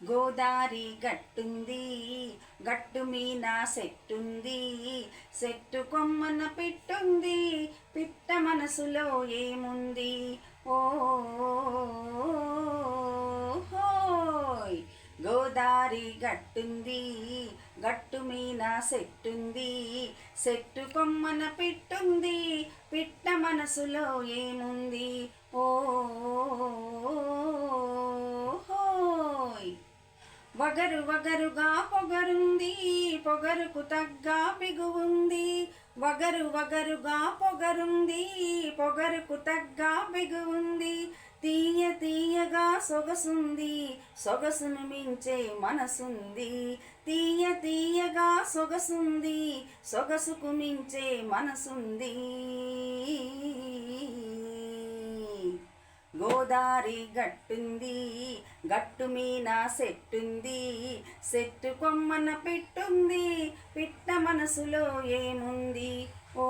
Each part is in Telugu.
గోదారి గట్టుంది, గట్టు మీన సెట్టుంది, సెట్టు కొమ్మన పిట్టుంది, పిట్ట మనసులో ఏముంది? ఓ హోయ్. గోదారి గట్టుంది, గట్టు మీన సెట్టుంది, సెట్టు కొమ్మన పిట్టుంది, పిట్ట మనసులో ఏముంది? ఓ వగరు వగరుగా పొగరుంది, పొగరుకు తగ్గ బిగువుంది. వగరు వగరుగా పొగరుంది, పొగరుకు తగ్గ బిగువుంది. తీయ తీయగా సొగసుంది, సొగసును మించే మనసుంది. తీయ తీయగా సొగసుంది, సొగసుకు మించే మనసుంది. గోదారి గట్టుంది, గట్టు మీన సెట్టుంది, సెట్టు కొమ్మన పిట్టుంది, పిట్ట మనసులో ఏముంది? ఓ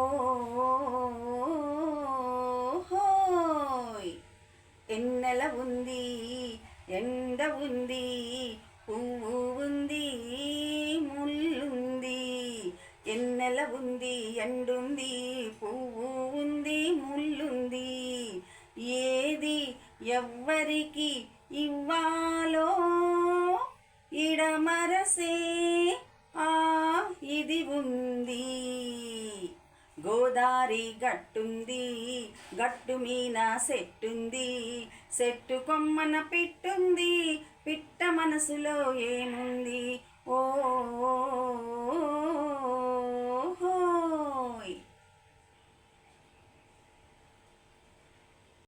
హోయ్. ఎన్నెల ఉంది, ఎండ ఉంది, పువ్వు ఉంది, ముల్లుంది. ఎన్నెల ఉంది, ఎండుంది, పువ్వు ఉంది, ముల్లుంది. ఏది ఎవ్వరికి ఇవ్వాలో ఇడమరసే ఆ ఇది ఉంది. గోదారి గట్టుంది, గట్టు మీన సెట్టుంది, సెట్టు కొమ్మన పిట్టుంది, పిట్ట మనసులో ఏముంది? ఓ